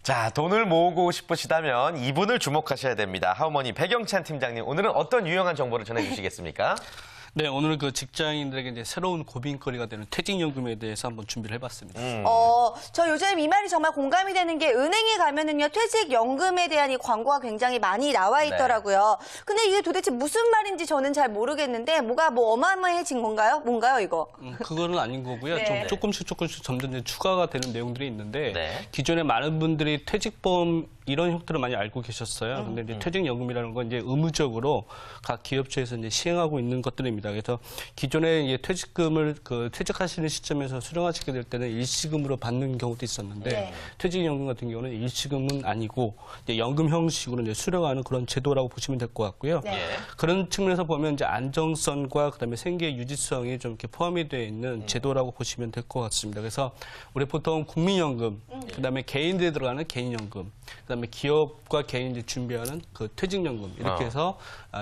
자, 돈을 모으고 싶으시다면 이분을 주목하셔야 됩니다. 하우머니 배경찬 팀장님, 오늘은 어떤 유용한 정보를 전해주시겠습니까? 네, 오늘 그 직장인들에게 이제 새로운 고민거리가 되는 퇴직연금에 대해서 한번 준비를 해봤습니다. 저 요즘 이 말이 정말 공감이 되는 게 은행에 가면은요, 퇴직연금에 대한 이 광고가 굉장히 많이 나와 있더라고요. 근데 이게 도대체 무슨 말인지 저는 잘 모르겠는데, 뭐가 뭐 어마어마해진 건가요? 뭔가요, 이거? 그거는 아닌 거고요. 네. 조금씩 점점 이제 추가가 되는 내용들이 있는데, 네. 기존에 많은 분들이 퇴직보험 이런 형태를 많이 알고 계셨어요. 근데 이제 퇴직연금이라는 건 이제 의무적으로 각 기업체에서 이제 시행하고 있는 것들입니다. 그래서 기존에 이제 퇴직금을 퇴직하시는 시점에서 수령하시게 될 때는 일시금으로 받는 경우도 있었는데, 네. 퇴직연금 같은 경우는 일시금은 아니고 이제 연금 형식으로 이제 수령하는 그런 제도라고 보시면 될 것 같고요. 네. 그런 측면에서 보면 이제 안정성과 그다음에 생계 유지성이 좀 이렇게 포함이 되어 있는 제도라고 보시면 될 것 같습니다. 그래서 우리 보통 국민연금, 그다음에 개인들에 들어가는 개인연금, 그다음에 기업과 개인이 준비하는 그 퇴직연금 이렇게 해서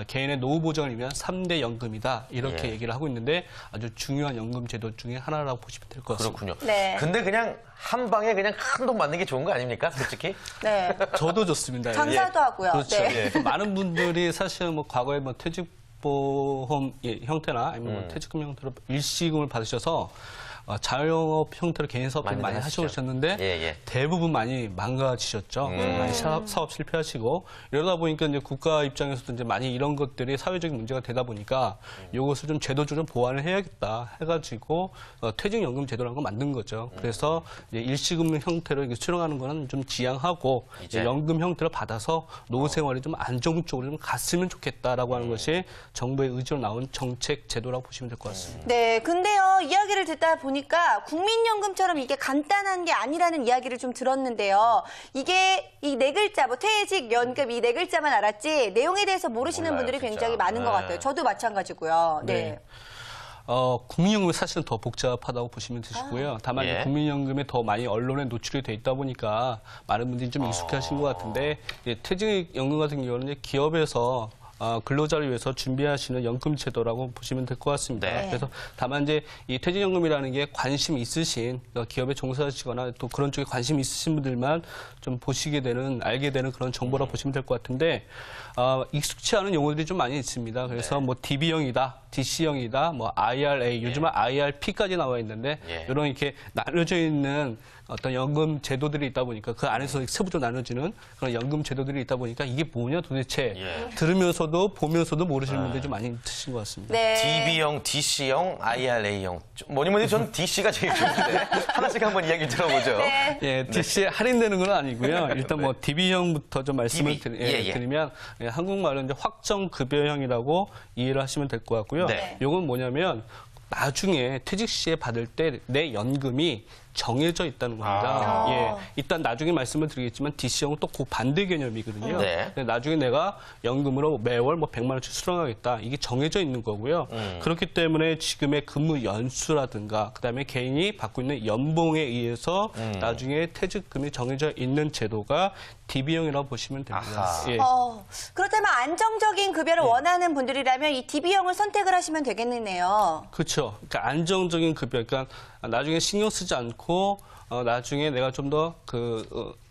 개인의 노후 보장을 위한 3대 연금이다 이렇게 얘기를 하고 있는데 아주 중요한 연금 제도 중에 하나라고 보시면 될 것 같습니다. 그렇군요. 네. 근데 그냥 한 방에 그냥 큰 돈 받는 게 좋은 거 아닙니까? 솔직히? 네. 저도 좋습니다. 장사도 하고요. 그렇죠. 네. 많은 분들이 사실 뭐 과거에 뭐 퇴직보험 형태나 아니면 뭐 퇴직금 형태로 일시금을 받으셔서 자영업 형태로 개인 사업들 많이 하시죠. 하셔오셨는데 예. 대부분 많이 망가지셨죠. 많이 사업 실패하시고 이러다 보니까 이제 국가 입장에서도 이제 많이 이런 것들이 사회적인 문제가 되다 보니까 이것을 좀 제도적으로 보완을 해야겠다 해가지고 퇴직연금 제도라는 걸 만든 거죠. 그래서 이제 일시금 형태로 이렇게 수령하는 거는 좀 지양하고 이제 연금 형태로 받아서 노후 생활이 좀 안정적으로 좀 갔으면 좋겠다라고 하는 것이 정부의 의지로 나온 정책 제도라고 보시면 될 것 같습니다. 네, 근데요, 이야기를 듣다 보니까 국민연금처럼 이게 간단한 게 아니라는 이야기를 좀 들었는데요. 이게 이 네 글자, 뭐 퇴직연금 이 네 글자만 알았지 내용에 대해서 모르시는 몰라요, 분들이 진짜. 굉장히 많은 것 네. 같아요. 저도 마찬가지고요. 네. 국민연금이 사실은 더 복잡하다고 보시면 되시고요. 다만 예. 국민연금이 더 많이 언론에 노출이 돼 있다 보니까 많은 분들이 좀 익숙하신 것 같은데 퇴직연금 같은 경우는 이제 기업에서 근로자를 위해서 준비하시는 연금 제도라고 보시면 될 것 같습니다. 네. 그래서 다만 이제 이 퇴직연금이라는 게 관심 있으신 기업에 종사하시거나 또 그런 쪽에 관심 있으신 분들만 좀 보시게 되는 알게 되는 그런 정보라고 보시면 될 것 같은데 익숙치 않은 용어들이 좀 많이 있습니다. 그래서 뭐 DB형이다, DC형이다, 뭐 IRA, 요즘은 IRP까지 나와 있는데 이런 이렇게 나눠져 있는 어떤 연금 제도들이 있다 보니까 그 안에서 세부적으로 나눠지는 그런 연금 제도들이 있다 보니까 이게 뭐냐 도대체 들으면서도 보면서도 모르시는 분들이 좀 많이 있으신 것 같습니다. 네. DB형, DC형, IRA형. 뭐니 저는 DC가 제일 좋은데 하나씩 한번 이야기 들어보죠. 네. 예, DC에 할인되는 건 아니고요. 일단 뭐 DB형부터 좀 말씀을 드리면 한국말은 이제 확정급여형이라고 이해를 하시면 될 것 같고요. 네. 이건 뭐냐면 나중에 퇴직 시에 받을 때 내 연금이 정해져 있다는 겁니다. 예, 일단 나중에 말씀을 드리겠지만 DC형은 또 그 반대 개념이거든요. 네. 근데 나중에 내가 연금으로 매월 뭐 100만 원씩 수령하겠다. 이게 정해져 있는 거고요. 그렇기 때문에 지금의 근무 연수라든가 그다음에 개인이 받고 있는 연봉에 의해서 나중에 퇴직금이 정해져 있는 제도가 DB형이라고 보시면 됩니다. 아하. 예. 그렇다면 안정적인 급여를 원하는 분들이라면 이 DB형을 선택을 하시면 되겠네요. 그렇죠. 그러니까 안정적인 급여, 그러니까 나중에 신경 쓰지 않고 나중에 내가 좀 더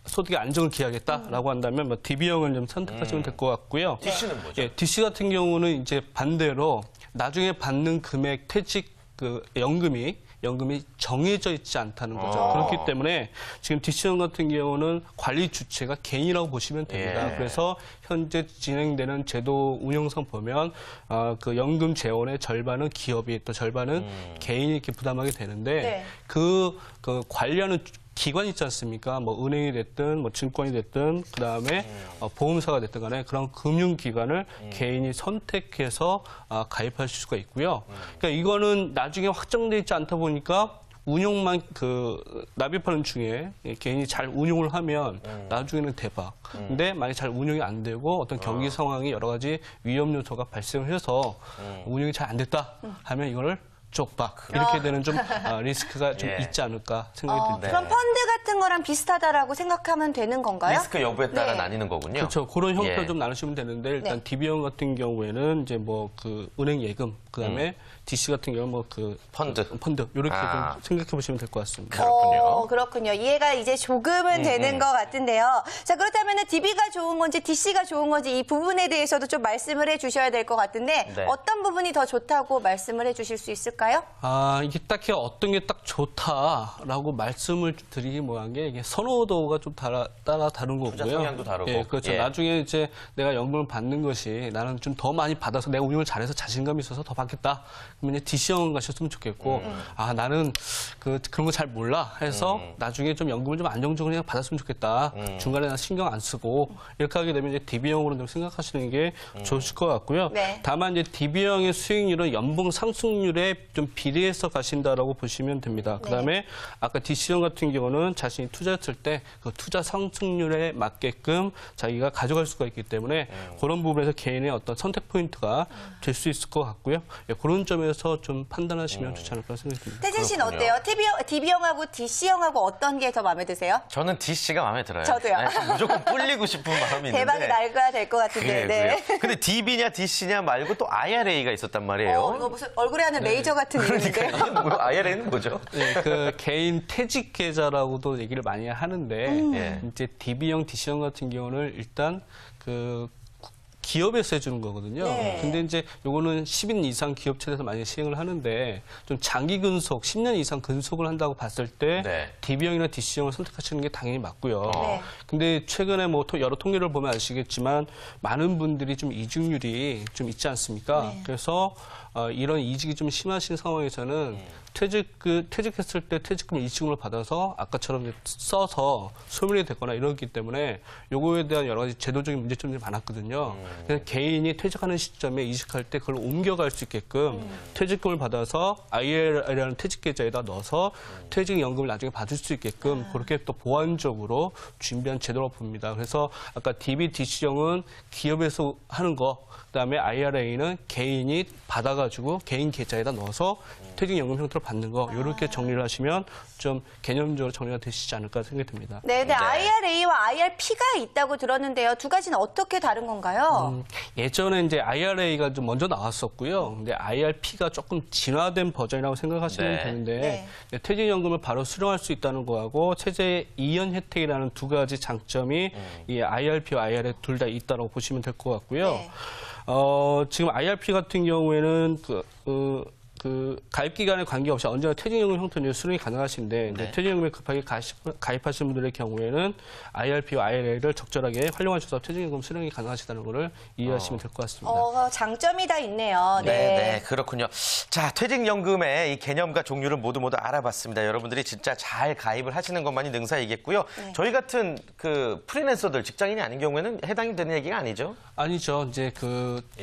소득의 안정을 기하겠다라고 한다면 뭐 DB형을 좀 선택하시면 될 것 같고요. DC는 뭐죠? 예, DC 같은 경우는 이제 반대로 나중에 받는 금액 퇴직 연금이 정해져 있지 않다는 거죠. 그렇기 때문에 지금 DC형 같은 경우는 관리 주체가 개인이라고 보시면 됩니다. 그래서 현재 진행되는 제도 운영상 보면 그 연금 재원의 절반은 기업이 또 절반은 개인이 이렇게 부담하게 되는데 그 관리하는 기관 있지 않습니까? 뭐 은행이 됐든 뭐 증권이 됐든 그다음에 보험사가 됐든 간에 그런 금융기관을 개인이 선택해서 가입할 수가 있고요. 그러니까 이거는 나중에 확정돼 있지 않다 보니까 운용만 납입하는 중에 개인이 잘 운용을 하면 나중에는 대박. 근데 만약 잘 운용이 안 되고 어떤 경기 상황이 여러 가지 위험 요소가 발생을 해서 운용이 잘 안 됐다 하면 이거를 쪽박 이렇게 되는 좀 리스크가 좀 예. 있지 않을까 생각이 듭니다. 그럼 펀드 같은 거랑 비슷하다라고 생각하면 되는 건가요? 리스크 여부에 따라 네. 나뉘는 거군요. 그렇죠. 그런 형태를 예. 좀 나누시면 되는데 일단 네. DB형 같은 경우에는 이제 뭐 그 은행 예금 그다음에 DC 같은 경우는 뭐 그 펀드. 이렇게 아. 좀 생각해 보시면 될 것 같습니다. 그렇군요. 그렇군요. 이해가 이제 조금은 되는 것 같은데요. 자, 그렇다면 DB가 좋은 건지 DC가 좋은 건지 이 부분에 대해서도 좀 말씀을 해주셔야 될 것 같은데 네. 어떤 부분이 더 좋다고 말씀을 해주실 수 있을까요? 이게 딱히 어떤 게 딱 좋다라고 말씀을 드리기 뭐한 게 이게 선호도가 좀 따라 다른 거고요. 투자 성향도 다르고. 예, 그렇죠. 예. 나중에 이제 내가 연금을 받는 것이 나는 좀 더 많이 받아서 내가 운용을 잘해서 자신감이 있어서 더 받겠다. 그러면 이제 DC형 가셨으면 좋겠고, 나는 그런 거 잘 몰라 해서 나중에 좀 연금을 좀 안정적으로 그냥 받았으면 좋겠다. 중간에 나 신경 안 쓰고 이렇게 하게 되면 이제 DB형으로 좀 생각하시는 게 좋으실 것 같고요. 네. 다만 이제 DB형의 수익률은 연봉 상승률에 좀 비례해서 가신다라고 보시면 됩니다. 그다음에 아까 DC형 같은 경우는 자신이 투자했을 때 그 투자 상승률에 맞게끔 자기가 가져갈 수가 있기 때문에 그런 부분에서 개인의 어떤 선택 포인트가 될 수 있을 것 같고요. 예, 그런 점에서 좀 판단하시면 좋지 않을까 생각이 듭니다. 태진 씨는 그렇군요. 어때요? DB형하고 DC형하고 어떤 게 더 마음에 드세요? 저는 DC가 마음에 들어요. 저도요. 네, 무조건 불리고 싶은 마음이 있는데. 대박이 날 것 같은데. 그래요. 근데 DB냐 DC냐 말고 또 IRA가 있었단 말이에요. 이거 무슨 얼굴에 하는 레이저 같은 이름인데요. 그러니까 IRA는 뭐죠? 네, 그 개인 퇴직 계좌라고도 얘기를 많이 하는데 예. 이제 DB형, DC형 같은 경우는 일단 그 기업에서 해주는 거거든요. 네. 근데 이제 요거는 10인 이상 기업체에서 많이 시행을 하는데 좀 장기 근속, 10년 이상 근속을 한다고 봤을 때 네. DB형이나 DC형을 선택하시는 게 당연히 맞고요. 네. 근데 최근에 뭐 여러 통계를 보면 아시겠지만 많은 분들이 좀 이직률이 좀 있지 않습니까? 그래서 이런 이직이 좀 심하신 상황에서는 퇴직했을 때 퇴직금 일시금을 받아서 아까처럼 이제 써서 소멸이 되거나 이러기 때문에 요거에 대한 여러 가지 제도적인 문제점들이 많았거든요. 그래서 개인이 퇴직하는 시점에 이직할 때 그걸 옮겨갈 수 있게끔 퇴직금을 받아서 IRA라는 퇴직계좌에다 넣어서 퇴직연금을 나중에 받을 수 있게끔 그렇게 또 보완적으로 준비한 제도라고 봅니다. 그래서 아까 DB, DC형은 기업에서 하는 거, 그다음에 IRA는 개인이 받아가지고 개인 계좌에다 넣어서 퇴직연금 형태로 받는 거 이렇게 정리를 하시면 좀 개념적으로 정리가 되시지 않을까 생각이 듭니다. 네, IRA와 IRP가 있다고 들었는데요. 두 가지는 어떻게 다른 건가요? 예전에 이제 IRA가 좀 먼저 나왔었고요. 근데 IRP가 조금 진화된 버전이라고 생각하시면 네. 되는데 퇴직연금을 바로 수령할 수 있다는 거하고 체제 이연 혜택이라는 두 가지 장점이 이 IRP와 IRA 둘 다 있다고 보시면 될 것 같고요. 네. 지금 IRP 같은 경우에는 가입 기간에 관계없이 언제나 퇴직연금 형태로 수령이 가능하신데 이제 퇴직연금에 급하게 가입하시는 분들의 경우에는 IRP와 IRA를 적절하게 활용하셔서 퇴직연금 수령이 가능하시다는 것을 이해하시면 될 것 같습니다. 장점이 다 있네요. 네, 그렇군요. 자, 퇴직연금의 이 개념과 종류를 모두 알아봤습니다. 여러분들이 진짜 잘 가입을 하시는 것만이 능사이겠고요. 저희 같은 그 프리랜서들, 직장인이 아닌 경우에는 해당이 되는 얘기가 아니죠? 아니죠. 이제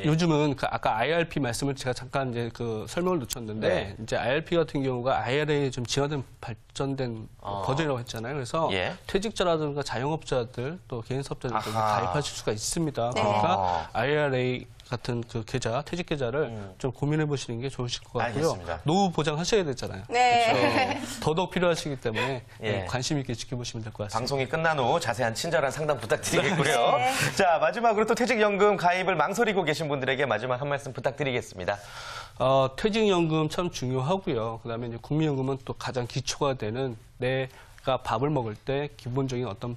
요즘은 아까 IRP 말씀을 제가 잠깐 이제 설명을 놓쳤는데 네. 이제 IRP 같은 경우가 IRA에 좀 진화된 발전된 버전이라고 했잖아요. 그래서 예. 퇴직자라든가 자영업자들 또 개인사업자들 아하. 가입하실 수가 있습니다. 네. 그러니까 IRA 같은 계좌, 퇴직 계좌를 좀 고민해 보시는 게 좋으실 것 같고요. 알겠습니다. 노후 보장하셔야 되잖아요. 네. 더더욱 필요하시기 때문에 예. 관심 있게 지켜보시면 될 것 같습니다. 방송이 끝난 후 자세한 친절한 상담 부탁드리겠고요. 자, 마지막으로 또 퇴직연금 가입을 망설이고 계신 분들에게 마지막 한 말씀 부탁드리겠습니다. 퇴직연금 참 중요하고요. 그다음에 이제 국민연금은 또 가장 기초가 되는 내가 밥을 먹을 때 기본적인 어떤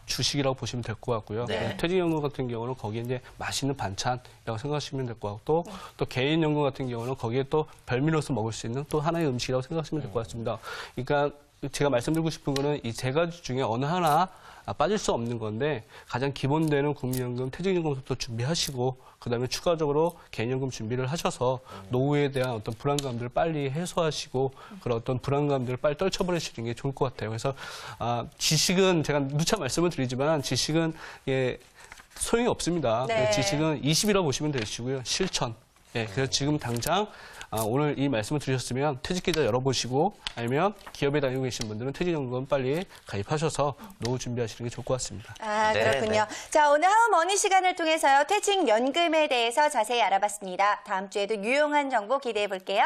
주식이라고 보시면 될 것 같고요. 네. 퇴직연금 같은 경우는 거기에 이제 맛있는 반찬이라고 생각하시면 될 것 같고 또 개인연금 같은 경우는 거기에 또 별미로서 먹을 수 있는 또 하나의 음식이라고 생각하시면 될 것 같습니다. 그러니까 제가 말씀드리고 싶은 거는 이 세 가지 중에 어느 하나 빠질 수 없는 건데 가장 기본되는 국민연금, 퇴직연금부터 준비하시고 그다음에 추가적으로 개인연금 준비를 하셔서 노후에 대한 어떤 불안감들을 빨리 해소하시고 그런 어떤 불안감들을 빨리 떨쳐버리시는 게 좋을 것 같아요. 그래서 지식은 제가 누차 말씀을 드리지만 지식은 소용이 없습니다. 네. 지식은 20이라고 보시면 되시고요. 실천. 그래서 지금 당장 오늘 이 말씀을 드리셨으면 퇴직계좌 열어보시고 아니면 기업에 다니고 계신 분들은 퇴직연금 빨리 가입하셔서 노후 준비하시는 게 좋을 것 같습니다. 그렇군요. 자, 오늘 하우머니 시간을 통해서요. 퇴직연금에 대해서 자세히 알아봤습니다. 다음 주에도 유용한 정보 기대해 볼게요.